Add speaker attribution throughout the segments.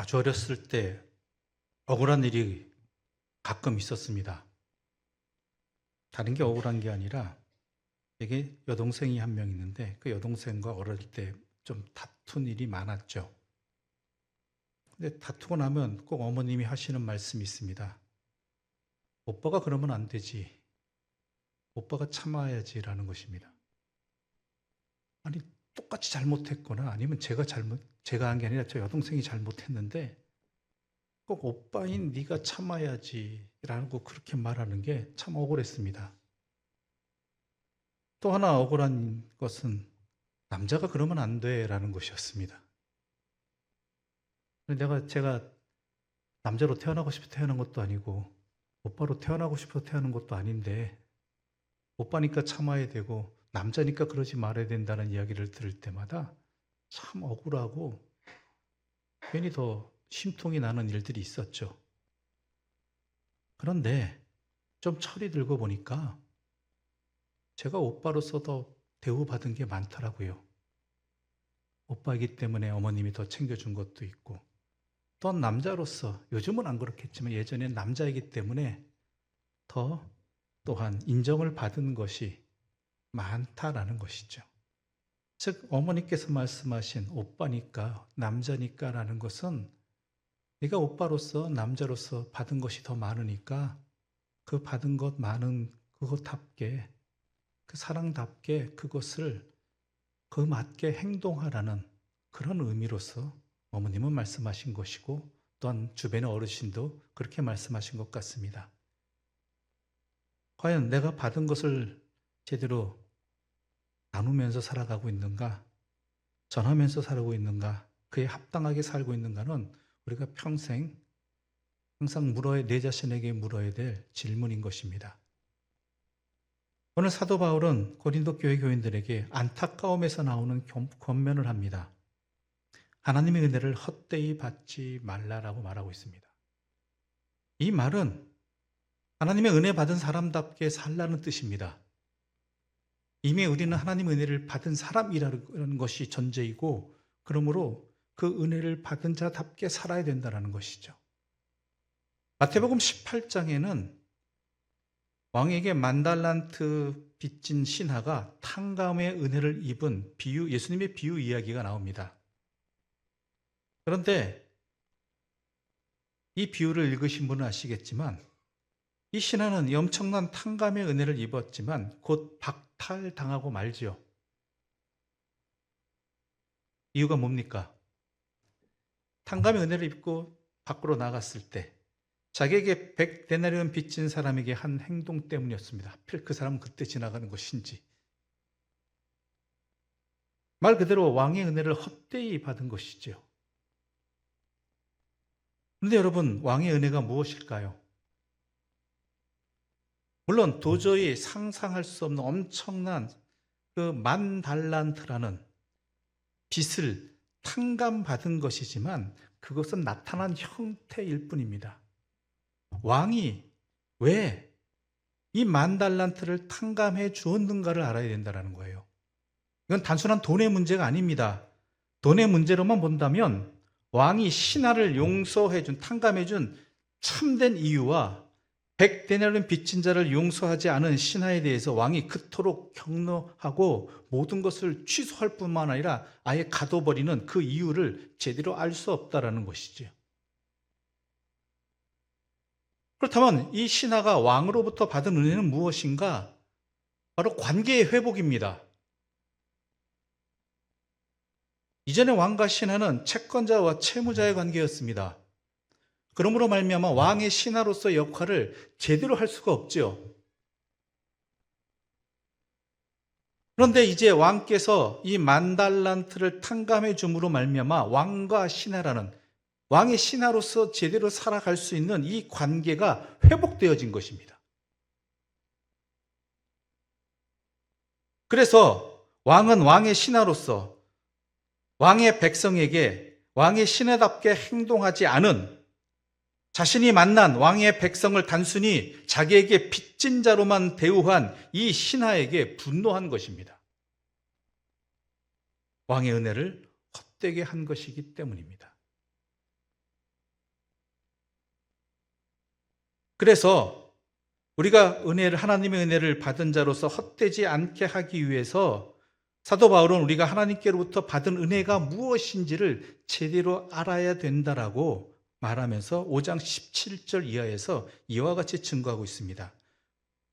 Speaker 1: 아주 어렸을 때 억울한 일이 가끔 있었습니다. 다른 게 억울한 게 아니라 되게 여동생이 한 명 있는데 그 여동생과 어릴 때 좀 다툰 일이 많았죠. 근데 다투고 나면 꼭 어머님이 하시는 말씀이 있습니다. 오빠가 그러면 안 되지. 오빠가 참아야지라는 것입니다. 아니, 똑같이 잘못했거나 아니면 제가 한 게 아니라 저 여동생이 잘못했는데 꼭 오빠인 네가 참아야지라고 그렇게 말하는 게 참 억울했습니다. 또 하나 억울한 것은 남자가 그러면 안 돼라는 것이었습니다. 제가 남자로 태어나고 싶어 태어난 것도 아니고 오빠로 태어나고 싶어 태어난 것도 아닌데 오빠니까 참아야 되고 남자니까 그러지 말아야 된다는 이야기를 들을 때마다 참 억울하고 괜히 더 심통이 나는 일들이 있었죠. 그런데 좀 철이 들고 보니까 제가 오빠로서 더 대우받은 게 많더라고요. 오빠이기 때문에 어머님이 더 챙겨준 것도 있고 또 남자로서 요즘은 안 그렇겠지만 예전엔 남자이기 때문에 더 또한 인정을 받은 것이 많다라는 것이죠. 즉 어머니께서 말씀하신 오빠니까 남자니까라는 것은 네가 오빠로서 남자로서 받은 것이 더 많으니까 그 받은 것 많은 그것답게 그 사랑답게 그것을 그 맞게 행동하라는 그런 의미로서 어머님은 말씀하신 것이고 또한 주변의 어르신도 그렇게 말씀하신 것 같습니다. 과연 내가 받은 것을 제대로 나누면서 살아가고 있는가? 전하면서 살고 있는가? 그에 합당하게 살고 있는가는 우리가 평생 항상 내 자신에게 물어야 될 질문인 것입니다. 오늘 사도 바울은 고린도 교회 교인들에게 안타까움에서 나오는 권면을 합니다. 하나님의 은혜를 헛되이 받지 말라라고 말하고 있습니다. 이 말은 하나님의 은혜 받은 사람답게 살라는 뜻입니다. 이미 우리는 하나님의 은혜를 받은 사람이라는 것이 전제이고 그러므로 그 은혜를 받은 자답게 살아야 된다는 것이죠. 마태복음 18장에는 왕에게 10,000달란트 빚진 신하가 탕감의 은혜를 입은 예수님의 비유 이야기가 나옵니다. 그런데 이 비유를 읽으신 분은 아시겠지만 이 신하는 이 엄청난 탕감의 은혜를 입었지만 곧 박탈당하고 말지요. 이유가 뭡니까? 탕감의 은혜를 입고 밖으로 나갔을 때 자기에게 100데나리온 빚진 사람에게 한 행동 때문이었습니다. 하필 그 사람은 그때 지나가는 것인지. 말 그대로 왕의 은혜를 헛되이 받은 것이죠. 그런데 여러분, 왕의 은혜가 무엇일까요? 물론 도저히 상상할 수 없는 엄청난 그 10,000달란트라는 빚을 탕감받은 것이지만 그것은 나타난 형태일 뿐입니다. 왕이 왜 이 10,000달란트를 탕감해 주었는가를 알아야 된다는 거예요. 이건 단순한 돈의 문제가 아닙니다. 돈의 문제로만 본다면 왕이 신하를 탕감해 준 참된 이유와 100데나리온 빚진 자를 용서하지 않은 신하에 대해서 왕이 그토록 격노하고 모든 것을 취소할 뿐만 아니라 아예 가둬버리는 그 이유를 제대로 알 수 없다라는 것이죠. 그렇다면 이 신하가 왕으로부터 받은 은혜는 무엇인가? 바로 관계의 회복입니다. 이전에 왕과 신하는 채권자와 채무자의 관계였습니다. 그러므로 말미암아 왕의 신하로서의 역할을 제대로 할 수가 없죠. 그런데 이제 왕께서 이 10,000달란트를 탕감해 줌으로 말미암아 왕과 신하라는 왕의 신하로서 제대로 살아갈 수 있는 이 관계가 회복되어진 것입니다. 그래서 왕은 왕의 신하로서 왕의 백성에게 왕의 신하답게 행동하지 않은 자신이 만난 왕의 백성을 단순히 자기에게 빚진 자로만 대우한 이 신하에게 분노한 것입니다. 왕의 은혜를 헛되게 한 것이기 때문입니다. 그래서 우리가 하나님의 은혜를 받은 자로서 헛되지 않게 하기 위해서 사도 바울은 우리가 하나님께로부터 받은 은혜가 무엇인지를 제대로 알아야 된다라고 말하면서 5장 17절 이하에서 이와 같이 증거하고 있습니다.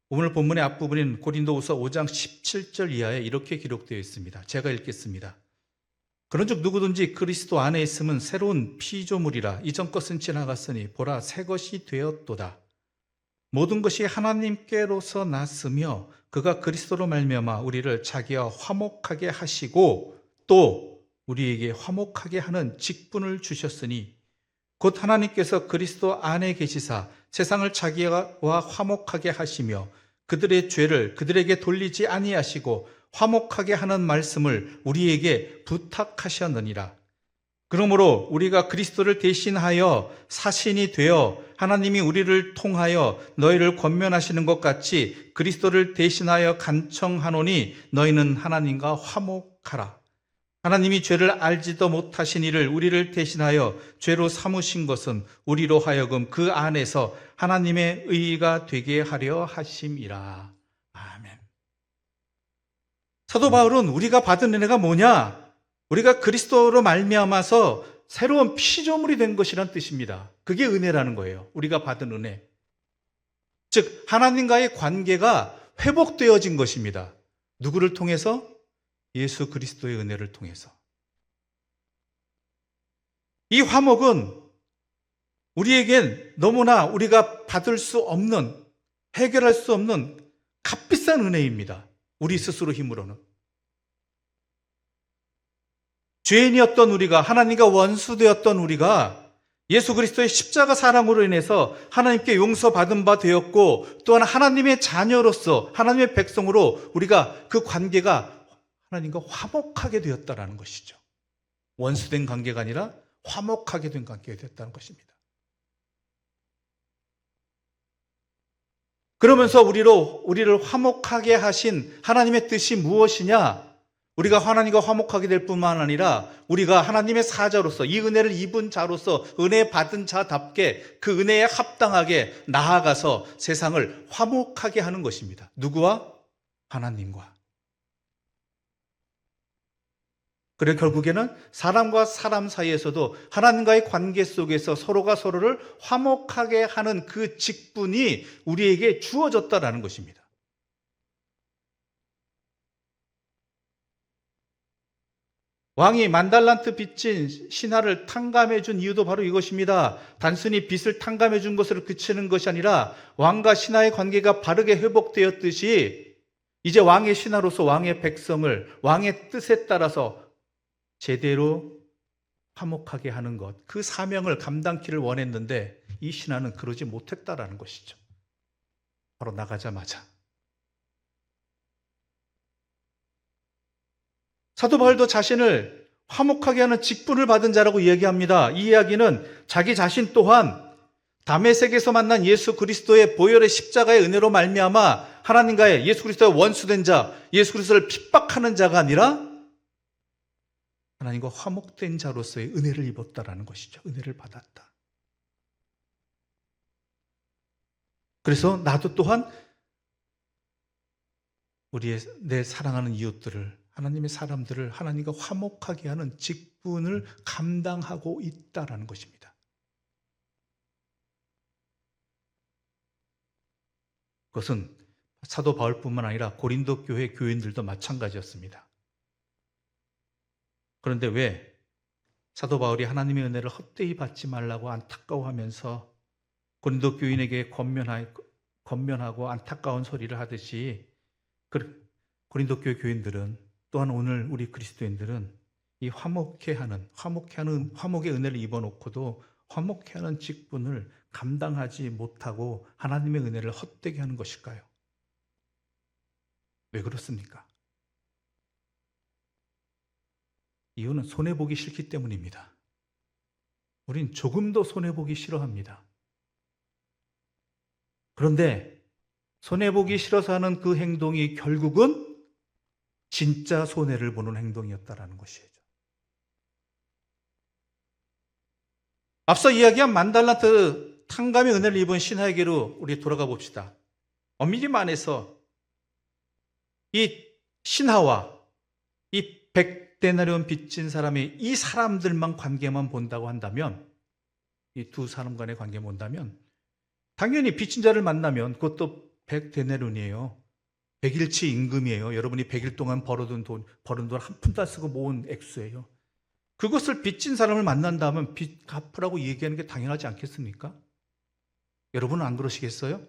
Speaker 1: 오늘 본문의 앞부분인 고린도후서 5장 17절 이하에 이렇게 기록되어 있습니다. 제가 읽겠습니다. 그런즉 누구든지 그리스도 안에 있으면 새로운 피조물이라. 이전 것은 지나갔으니 보라 새 것이 되었도다. 모든 것이 하나님께로서 났으며 그가 그리스도로 말미암아 우리를 자기와 화목하게 하시고 또 우리에게 화목하게 하는 직분을 주셨으니 곧 하나님께서 그리스도 안에 계시사 세상을 자기와 화목하게 하시며 그들의 죄를 그들에게 돌리지 아니하시고 화목하게 하는 말씀을 우리에게 부탁하셨느니라. 그러므로 우리가 그리스도를 대신하여 사신이 되어 하나님이 우리를 통하여 너희를 권면하시는 것 같이 그리스도를 대신하여 간청하노니 너희는 하나님과 화목하라. 하나님이 죄를 알지도 못하신 이를 우리를 대신하여 죄로 삼으신 것은 우리로 하여금 그 안에서 하나님의 의가 되게 하려 하심이라. 아멘. 사도 바울은 우리가 받은 은혜가 뭐냐? 우리가 그리스도로 말미암아서 새로운 피조물이 된 것이란 뜻입니다. 그게 은혜라는 거예요. 우리가 받은 은혜. 즉 하나님과의 관계가 회복되어진 것입니다. 누구를 통해서? 예수 그리스도의 은혜를 통해서. 이 화목은 우리에겐 너무나 우리가 받을 수 없는, 해결할 수 없는 값비싼 은혜입니다. 우리 스스로 힘으로는. 죄인이었던 우리가, 하나님과 원수되었던 우리가 예수 그리스도의 십자가 사랑으로 인해서 하나님께 용서받은 바 되었고 또한 하나님의 자녀로서 하나님의 백성으로 우리가 그 관계가 하나님과 화목하게 되었다는 것이죠. 원수된 관계가 아니라 화목하게 된 관계가 되었다는 것입니다. 그러면서 우리를 화목하게 하신 하나님의 뜻이 무엇이냐? 우리가 하나님과 화목하게 될 뿐만 아니라 우리가 하나님의 사자로서 이 은혜를 입은 자로서 은혜 받은 자답게 그 은혜에 합당하게 나아가서 세상을 화목하게 하는 것입니다. 누구와? 하나님과. 그래 결국에는 사람과 사람 사이에서도 하나님과의 관계 속에서 서로가 서로를 화목하게 하는 그 직분이 우리에게 주어졌다라는 것입니다. 왕이 만달란트 빚진 신하를 탕감해 준 이유도 바로 이것입니다. 단순히 빚을 탕감해 준 것으로 그치는 것이 아니라 왕과 신하의 관계가 바르게 회복되었듯이 이제 왕의 신하로서 왕의 백성을 왕의 뜻에 따라서 제대로 화목하게 하는 것, 그 사명을 감당키를 원했는데 이 신하는 그러지 못했다라는 것이죠. 바로 나가자마자. 사도 바울도 자신을 화목하게 하는 직분을 받은 자라고 이야기합니다. 이 이야기는 자기 자신 또한 다메섹에서 만난 예수 그리스도의 보혈의 십자가의 은혜로 말미암아 하나님과의 예수 그리스도의 원수된 자, 예수 그리스도를 핍박하는 자가 아니라 하나님과 화목된 자로서의 은혜를 입었다라는 것이죠. 은혜를 받았다. 그래서 나도 또한 내 사랑하는 이웃들을, 하나님의 사람들을 하나님과 화목하게 하는 직분을 감당하고 있다라는 것입니다. 그것은 사도 바울뿐만 아니라 고린도 교회 교인들도 마찬가지였습니다. 그런데 왜 사도 바울이 하나님의 은혜를 헛되이 받지 말라고 안타까워하면서 고린도 교인에게 권면하고 안타까운 소리를 하듯이 고린도 교회 교인들은 또한 오늘 우리 그리스도인들은 이 화목의 은혜를 입어놓고도 화목해 하는 직분을 감당하지 못하고 하나님의 은혜를 헛되게 하는 것일까요? 왜 그렇습니까? 이유는 손해보기 싫기 때문입니다. 우린 조금도 손해보기 싫어합니다. 그런데 손해보기 싫어서 하는 그 행동이 결국은 진짜 손해를 보는 행동이었다라는 것이죠. 앞서 이야기한 만달란트 탕감의 은혜를 입은 신하에게로 우리 돌아가 봅시다. 엄밀히 말해서 이 신하와 이 100데나리온 빚진 사람이 이 사람들만 관계만 본다고 한다면, 이 두 사람 간의 관계만 본다면 당연히 빚진 자를 만나면 그것도 100데나리온이에요. 100일치 임금이에요. 여러분이 100일 동안 벌어둔 돈 한 푼도 안 쓰고 모은 액수예요. 그것을 빚진 사람을 만난다면 빚 갚으라고 얘기하는 게 당연하지 않겠습니까? 여러분은 안 그러시겠어요?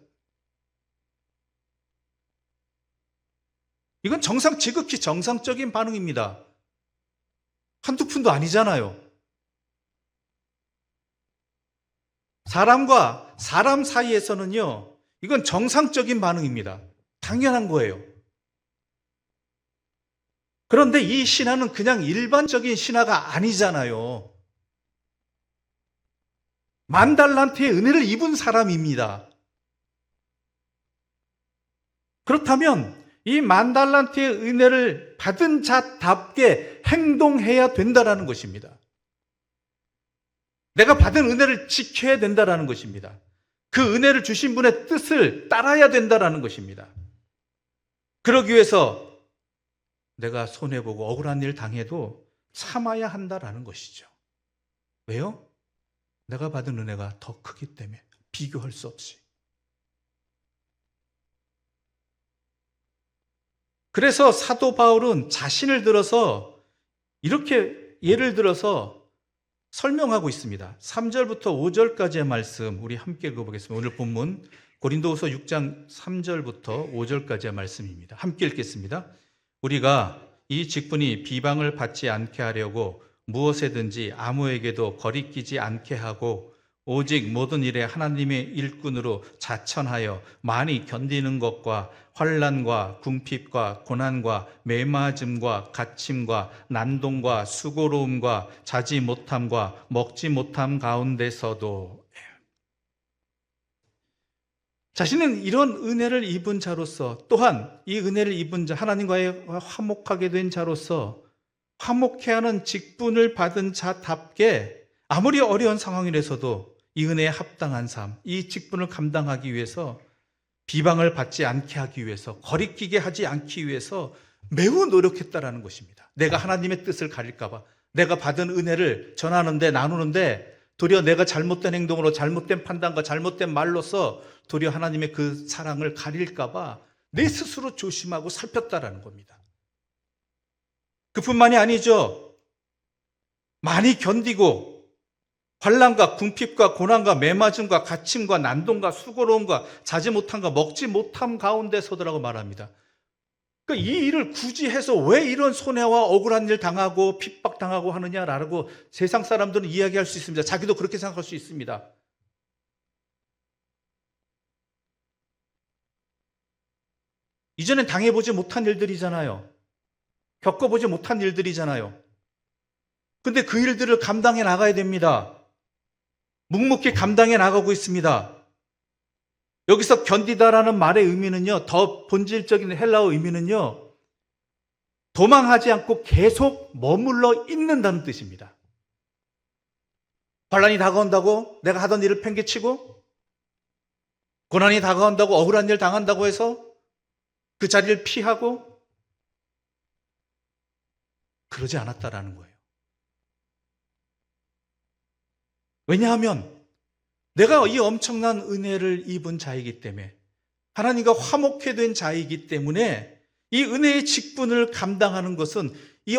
Speaker 1: 이건 지극히 정상적인 반응입니다. 한두 푼도 아니잖아요. 사람과 사람 사이에서는요, 이건 정상적인 반응입니다. 당연한 거예요. 그런데 이 신하는 그냥 일반적인 신하가 아니잖아요. 10,000달란트의 은혜를 입은 사람입니다. 그렇다면 이 10,000달란트의 은혜를 받은 자답게 행동해야 된다는 것입니다. 내가 받은 은혜를 지켜야 된다는 것입니다. 그 은혜를 주신 분의 뜻을 따라야 된다는 것입니다. 그러기 위해서 내가 손해보고 억울한 일 당해도 참아야 한다는 것이죠. 왜요? 내가 받은 은혜가 더 크기 때문에, 비교할 수 없이. 그래서 사도 바울은 자신을 들어서 이렇게 예를 들어서 설명하고 있습니다. 3절부터 5절까지의 말씀 우리 함께 읽어보겠습니다. 오늘 본문 고린도후서 6장 3절부터 5절까지의 말씀입니다. 함께 읽겠습니다. 우리가 이 직분이 비방을 받지 않게 하려고 무엇에든지 아무에게도 거리끼지 않게 하고 오직 모든 일에 하나님의 일꾼으로 자천하여 많이 견디는 것과 환난과 궁핍과 고난과 매맞음과 갇힘과 난동과 수고로움과 자지 못함과 먹지 못함 가운데서도 자신은 이런 은혜를 입은 자로서, 또한 이 은혜를 입은 자, 하나님과의 화목하게 된 자로서 화목해 하는 직분을 받은 자답게 아무리 어려운 상황이라서도 이 은혜에 합당한 삶, 이 직분을 감당하기 위해서, 비방을 받지 않게 하기 위해서, 거리끼게 하지 않기 위해서 매우 노력했다라는 것입니다. 내가 하나님의 뜻을 가릴까 봐, 내가 받은 은혜를 전하는데, 나누는데 도리어 내가 잘못된 행동으로, 잘못된 판단과 잘못된 말로서 도리어 하나님의 그 사랑을 가릴까 봐 내 스스로 조심하고 살폈다라는 겁니다. 그뿐만이 아니죠. 많이 견디고 환난과 궁핍과 고난과 매맞음과 갇힘과 난동과 수고로움과 자지 못함과 먹지 못함 가운데 서더라고 말합니다. 그러니까 이 일을 굳이 해서 왜 이런 손해와 억울한 일 당하고 핍박당하고 하느냐라고 세상 사람들은 이야기할 수 있습니다. 자기도 그렇게 생각할 수 있습니다. 이전엔 당해보지 못한 일들이잖아요. 겪어보지 못한 일들이잖아요. 근데 그 일들을 감당해 나가야 됩니다. 묵묵히 감당해 나가고 있습니다. 여기서 견디다라는 말의 의미는요, 더 본질적인 헬라어 의미는요, 도망하지 않고 계속 머물러 있는다는 뜻입니다. 환난이 다가온다고 내가 하던 일을 팽개치고, 고난이 다가온다고 억울한 일 당한다고 해서 그 자리를 피하고, 그러지 않았다라는 거예요. 왜냐하면 내가 이 엄청난 은혜를 입은 자이기 때문에, 하나님과 화목해 된 자이기 때문에 이 은혜의 직분을 감당하는 것은 이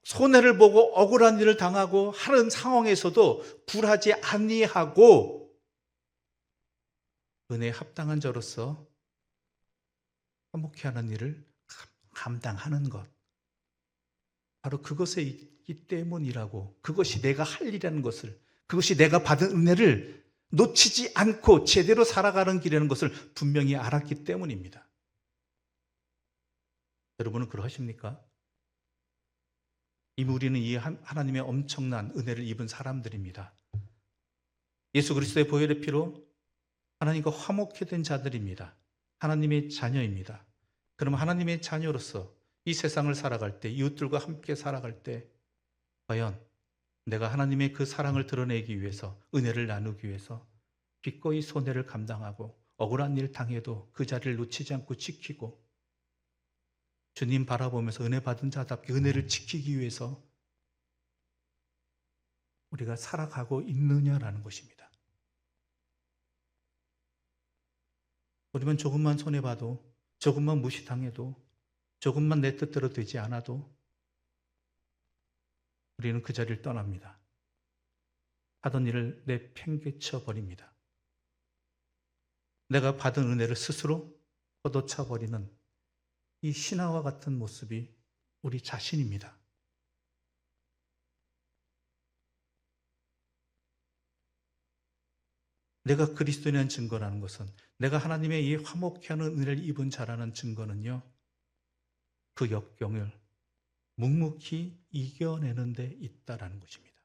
Speaker 1: 손해를 보고 억울한 일을 당하고 하는 상황에서도 굴하지 아니하고 은혜에 합당한 자로서 화목해 하는 일을 감당하는 것, 바로 그것에 있기 때문이라고, 그것이 내가 할 일이라는 것을, 그것이 내가 받은 은혜를 놓치지 않고 제대로 살아가는 길이라는 것을 분명히 알았기 때문입니다. 여러분은 그러하십니까? 이미 우리는 이 하나님의 엄청난 은혜를 입은 사람들입니다. 예수 그리스도의 보혈의 피로 하나님과 화목해 된 자들입니다. 하나님의 자녀입니다. 그럼 하나님의 자녀로서 이 세상을 살아갈 때, 이웃들과 함께 살아갈 때 과연 내가 하나님의 그 사랑을 드러내기 위해서, 은혜를 나누기 위해서 기꺼이 손해를 감당하고 억울한 일 당해도 그 자리를 놓치지 않고 지키고 주님 바라보면서 은혜 받은 자답게 은혜를 지키기 위해서 우리가 살아가고 있느냐라는 것입니다. 우리만 조금만 손해봐도, 조금만 무시당해도, 조금만 내 뜻대로 되지 않아도 우리는 그 자리를 떠납니다. 하던 일을 내팽개쳐 버립니다. 내가 받은 은혜를 스스로 걷어차 버리는 이 신하와 같은 모습이 우리 자신입니다. 내가 그리스도인이라는 증거라는 것은, 내가 하나님의 이 화목케 하는 은혜를 입은 자라는 증거는요, 그 역경을 묵묵히 이겨내는 데 있다라는 것입니다.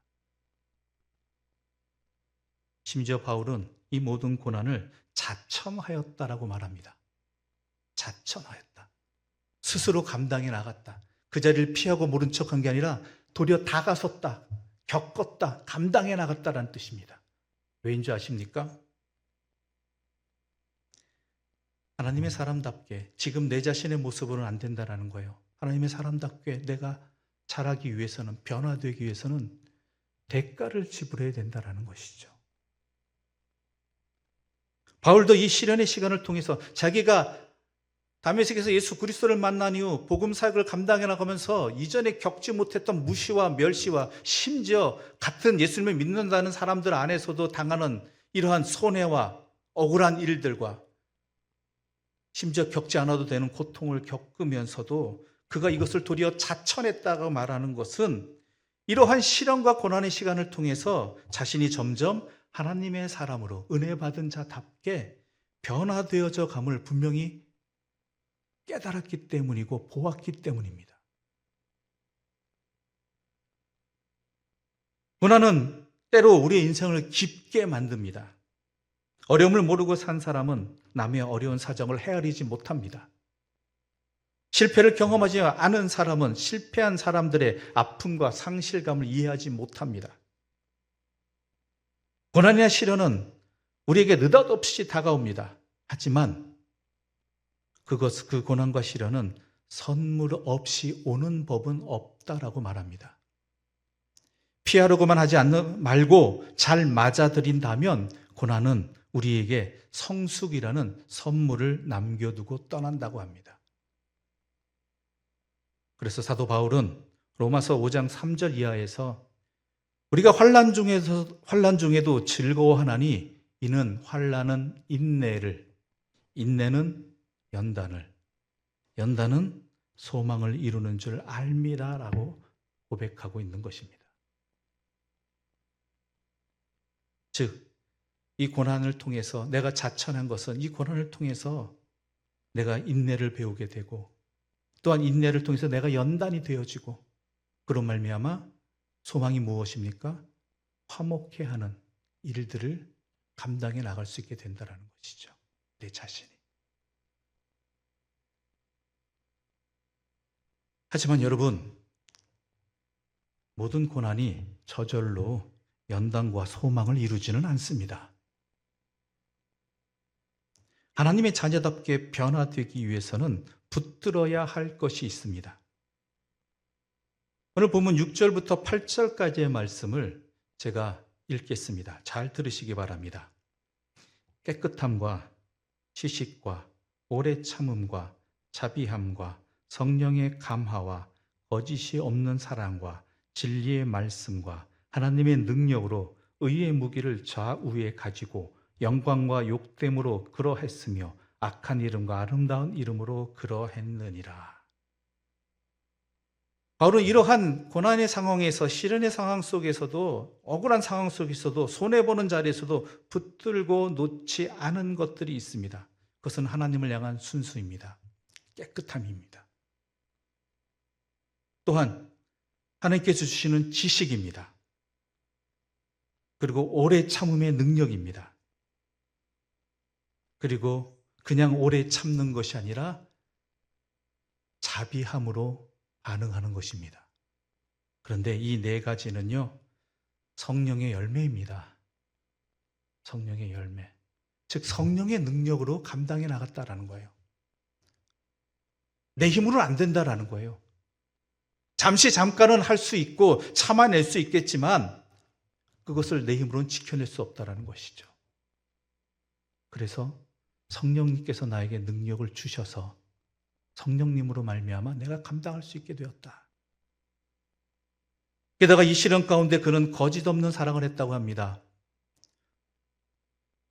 Speaker 1: 심지어 바울은 이 모든 고난을 자천하였다라고 말합니다. 자천하였다. 스스로 감당해 나갔다. 그 자리를 피하고 모른 척한 게 아니라 도리어 다가섰다, 겪었다, 감당해 나갔다라는 뜻입니다. 왜인 줄 아십니까? 하나님의 사람답게 지금 내 자신의 모습으로는 안 된다라는 거예요. 하나님의 사람답게 내가 자라기 위해서는, 변화되기 위해서는 대가를 지불해야 된다라는 것이죠. 바울도 이 시련의 시간을 통해서 자기가 다메섹에서 예수 그리스도를 만난 이후 복음 사역을 감당해 나가면서 이전에 겪지 못했던 무시와 멸시와 심지어 같은 예수님을 믿는다는 사람들 안에서도 당하는 이러한 손해와 억울한 일들과 심지어 겪지 않아도 되는 고통을 겪으면서도 그가 이것을 도리어 자천했다고 말하는 것은 이러한 시련과 고난의 시간을 통해서 자신이 점점 하나님의 사람으로 은혜 받은 자답게 변화되어져 감을 분명히 깨달았기 때문이고 보았기 때문입니다. 고난은 때로 우리의 인생을 깊게 만듭니다. 어려움을 모르고 산 사람은 남의 어려운 사정을 헤아리지 못합니다. 실패를 경험하지 않은 사람은 실패한 사람들의 아픔과 상실감을 이해하지 못합니다. 고난이나 시련은 우리에게 느닷없이 다가옵니다. 하지만 그 고난과 시련은 선물 없이 오는 법은 없다라고 말합니다. 피하려고만 하지 말고 잘 맞아들인다면 고난은 우리에게 성숙이라는 선물을 남겨두고 떠난다고 합니다. 그래서 사도 바울은 로마서 5장 3절 이하에서 우리가 환난 중에도 즐거워하나니 이는 환난은 인내를, 인내는 연단을, 연단은 소망을 이루는 줄 알미라라고 고백하고 있는 것입니다. 즉, 이 고난을 통해서 내가 자천한 것은 이 고난을 통해서 내가 인내를 배우게 되고 또한 인내를 통해서 내가 연단이 되어지고 그런 말미암아 소망이 무엇입니까? 화목해 하는 일들을 감당해 나갈 수 있게 된다는 것이죠. 내 자신이. 하지만 여러분, 모든 고난이 저절로 연단과 소망을 이루지는 않습니다. 하나님의 자녀답게 변화되기 위해서는 붙들어야 할 것이 있습니다. 오늘 본문 6절부터 8절까지의 말씀을 제가 읽겠습니다. 잘 들으시기 바랍니다. 깨끗함과 지식과 오래 참음과 자비함과 성령의 감화와 거짓이 없는 사랑과 진리의 말씀과 하나님의 능력으로 의의 무기를 좌우에 가지고 영광과 욕됨으로 그러했으며 악한 이름과 아름다운 이름으로 그러했느니라. 바울은 이러한 고난의 상황에서, 시련의 상황 속에서도, 억울한 상황 속에서도, 손해보는 자리에서도 붙들고 놓지 않은 것들이 있습니다. 그것은 하나님을 향한 순수입니다. 깨끗함입니다. 또한 하나님께서 주시는 지식입니다. 그리고 오래 참음의 능력입니다. 그리고 그냥 오래 참는 것이 아니라 자비함으로 반응하는 것입니다. 그런데 이 네 가지는요, 성령의 열매입니다. 성령의 열매. 즉 성령의 능력으로 감당해 나갔다라는 거예요. 내 힘으로는 안 된다라는 거예요. 잠깐은 할 수 있고 참아낼 수 있겠지만 그것을 내 힘으로는 지켜낼 수 없다라는 것이죠. 그래서 성령님께서 나에게 능력을 주셔서 성령님으로 말미암아 내가 감당할 수 있게 되었다. 게다가 이 시련 가운데 그는 거짓 없는 사랑을 했다고 합니다.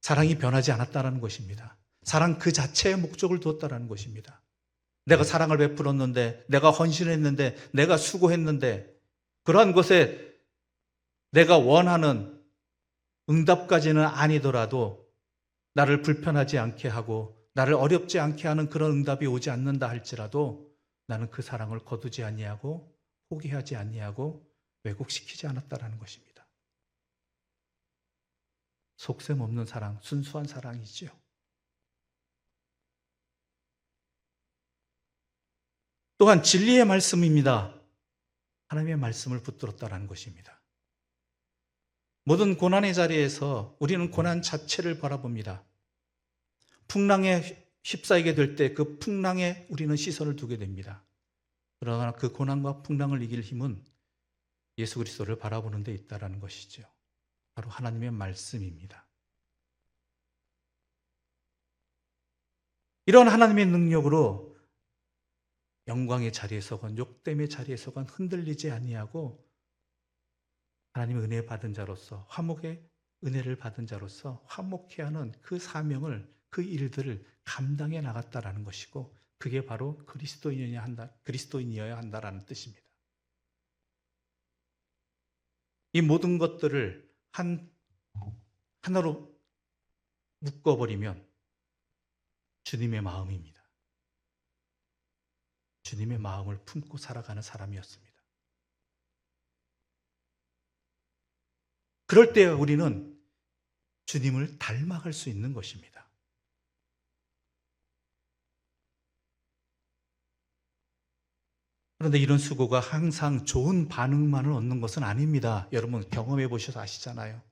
Speaker 1: 사랑이 변하지 않았다는 것입니다. 사랑 그 자체의 목적을 두었다는 것입니다. 내가 사랑을 베풀었는데, 내가 헌신했는데, 내가 수고했는데, 그러한 것에 내가 원하는 응답까지는 아니더라도 나를 불편하지 않게 하고 나를 어렵지 않게 하는 그런 응답이 오지 않는다 할지라도 나는 그 사랑을 거두지 아니하고 포기하지 아니하고 왜곡시키지 않았다라는 것입니다. 속셈 없는 사랑, 순수한 사랑이지요. 또한 진리의 말씀입니다. 하나님의 말씀을 붙들었다라는 것입니다. 모든 고난의 자리에서 우리는 고난 자체를 바라봅니다. 풍랑에 휩싸이게 될 때 그 풍랑에 우리는 시선을 두게 됩니다. 그러나 그 고난과 풍랑을 이길 힘은 예수 그리스도를 바라보는 데 있다는 것이죠. 바로 하나님의 말씀입니다. 이런 하나님의 능력으로 영광의 자리에서건 욕됨의 자리에서건 흔들리지 아니하고 하나님의 은혜 받은 자로서 화목의 은혜를 받은 자로서 화목케 하는 그 사명을 그 일들을 감당해 나갔다라는 것이고 그게 바로 그리스도인이어야 한다라는 뜻입니다. 이 모든 것들을 하나로 묶어버리면 주님의 마음입니다. 주님의 마음을 품고 살아가는 사람이었습니다. 그럴 때 우리는 주님을 닮아갈 수 있는 것입니다. 그런데 이런 수고가 항상 좋은 반응만을 얻는 것은 아닙니다. 여러분 경험해 보셔서 아시잖아요.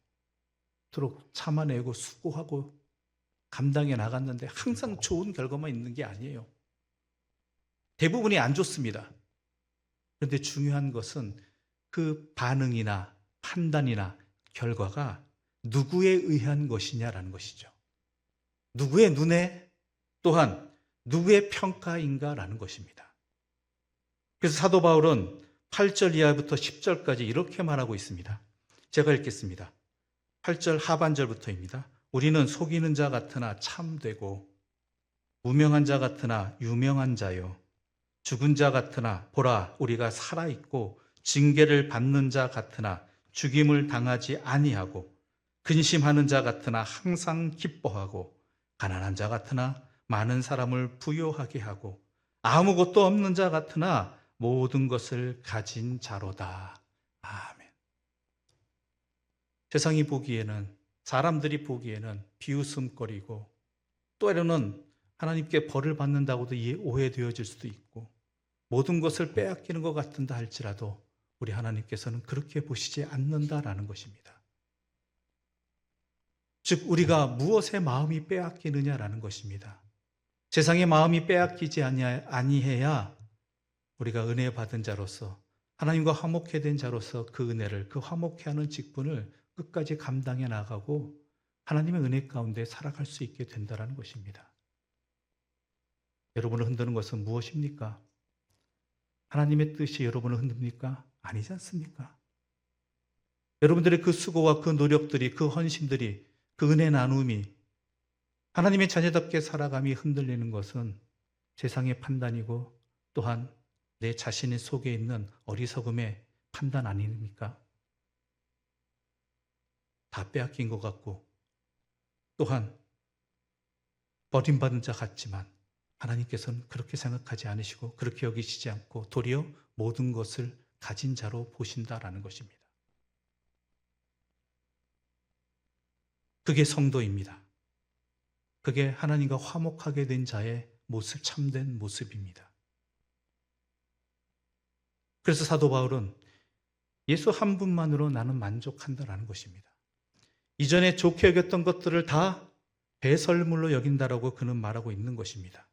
Speaker 1: 그토록 참아내고 수고하고 감당해 나갔는데 항상 좋은 결과만 있는 게 아니에요. 대부분이 안 좋습니다. 그런데 중요한 것은 그 반응이나 판단이나 결과가 누구에 의한 것이냐라는 것이죠. 누구의 눈에 또한 누구의 평가인가라는 것입니다. 그래서 사도 바울은 8절 이하부터 10절까지 이렇게 말하고 있습니다. 제가 읽겠습니다. 8절 하반절부터입니다. 우리는 속이는 자 같으나 참되고 무명한 자 같으나 유명한 자요 죽은 자 같으나 보라 우리가 살아있고 징계를 받는 자 같으나 죽임을 당하지 아니하고 근심하는 자 같으나 항상 기뻐하고 가난한 자 같으나 많은 사람을 부요하게 하고 아무것도 없는 자 같으나 모든 것을 가진 자로다. 아멘. 세상이 보기에는 사람들이 보기에는 비웃음거리고 때로는 하나님께 벌을 받는다고도 오해되어질 수도 있고 모든 것을 빼앗기는 것 같은다 할지라도 우리 하나님께서는 그렇게 보시지 않는다라는 것입니다. 즉 우리가 무엇에 마음이 빼앗기느냐라는 것입니다. 세상의 마음이 빼앗기지 아니해야 우리가 은혜 받은 자로서 하나님과 화목해 된 자로서 그 은혜를 그 화목해 하는 직분을 끝까지 감당해 나가고 하나님의 은혜 가운데 살아갈 수 있게 된다는 것입니다. 여러분을 흔드는 것은 무엇입니까? 하나님의 뜻이 여러분을 흔듭니까? 아니지 않습니까? 여러분들의 그 수고와 그 노력들이 그 헌신들이 그 은혜 나눔이 하나님의 자녀답게 살아감이 흔들리는 것은 세상의 판단이고 또한 내 자신의 속에 있는 어리석음의 판단 아닙니까? 다 빼앗긴 것 같고 또한 버림받은 자 같지만 하나님께서는 그렇게 생각하지 않으시고 그렇게 여기시지 않고 도리어 모든 것을 가진 자로 보신다라는 것입니다. 그게 성도입니다. 그게 하나님과 화목하게 된 자의 모습, 참된 모습입니다. 그래서 사도 바울은 예수 한 분만으로 나는 만족한다라는 것입니다. 이전에 좋게 여겼던 것들을 다 배설물로 여긴다라고 그는 말하고 있는 것입니다.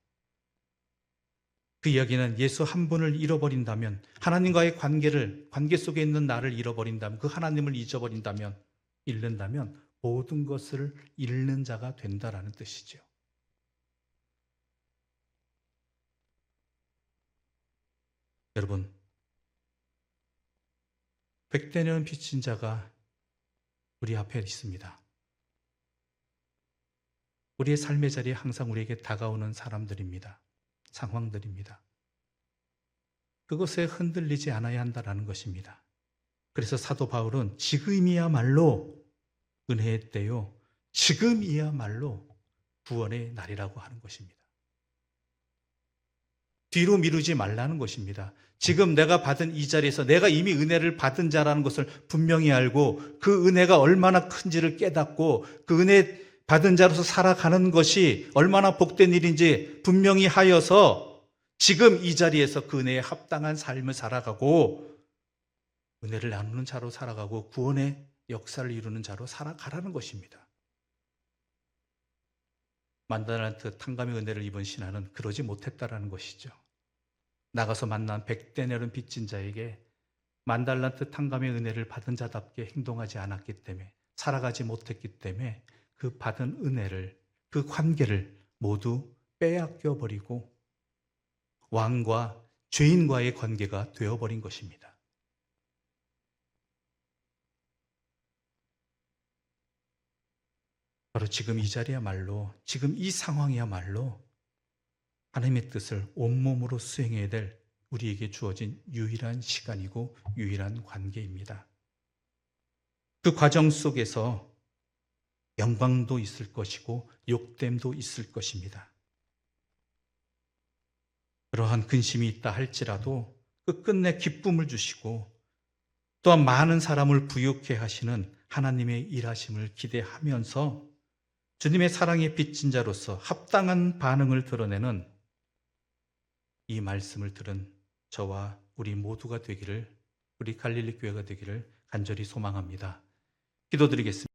Speaker 1: 그 이야기는 예수 한 분을 잃어버린다면, 하나님과의 관계 속에 있는 나를 잃어버린다면, 그 하나님을 잊어버린다면, 잃는다면 모든 것을 잃는 자가 된다라는 뜻이죠. 여러분, 백대년 빚진 자가 우리 앞에 있습니다. 우리의 삶의 자리에 항상 우리에게 다가오는 사람들입니다. 상황들입니다. 그것에 흔들리지 않아야 한다는 것입니다. 그래서 사도 바울은 지금이야말로 은혜의 때요, 지금이야말로 구원의 날이라고 하는 것입니다. 뒤로 미루지 말라는 것입니다. 지금 내가 받은 이 자리에서 내가 이미 은혜를 받은 자라는 것을 분명히 알고 그 은혜가 얼마나 큰지를 깨닫고 그 은혜 받은 자로서 살아가는 것이 얼마나 복된 일인지 분명히 하여서 지금 이 자리에서 그 은혜에 합당한 삶을 살아가고 은혜를 나누는 자로 살아가고 구원의 역사를 이루는 자로 살아가라는 것입니다. 만달란트 탕감의 은혜를 입은 신하는 그러지 못했다라는 것이죠. 나가서 만난 100데나리온 빚진 자에게 만달란트 탕감의 은혜를 받은 자답게 행동하지 않았기 때문에, 살아가지 못했기 때문에 그 받은 은혜를, 그 관계를 모두 빼앗겨 버리고 왕과 죄인과의 관계가 되어버린 것입니다. 바로 지금 이 자리야말로, 지금 이 상황이야말로 하나님의 뜻을 온몸으로 수행해야 될 우리에게 주어진 유일한 시간이고 유일한 관계입니다. 그 과정 속에서 영광도 있을 것이고 욕됨도 있을 것입니다. 그러한 근심이 있다 할지라도 끝끝내 기쁨을 주시고 또한 많은 사람을 부유케 하시는 하나님의 일하심을 기대하면서 주님의 사랑에 빚진 자로서 합당한 반응을 드러내는 이 말씀을 들은 저와 우리 모두가 되기를, 우리 갈릴리 교회가 되기를 간절히 소망합니다. 기도드리겠습니다.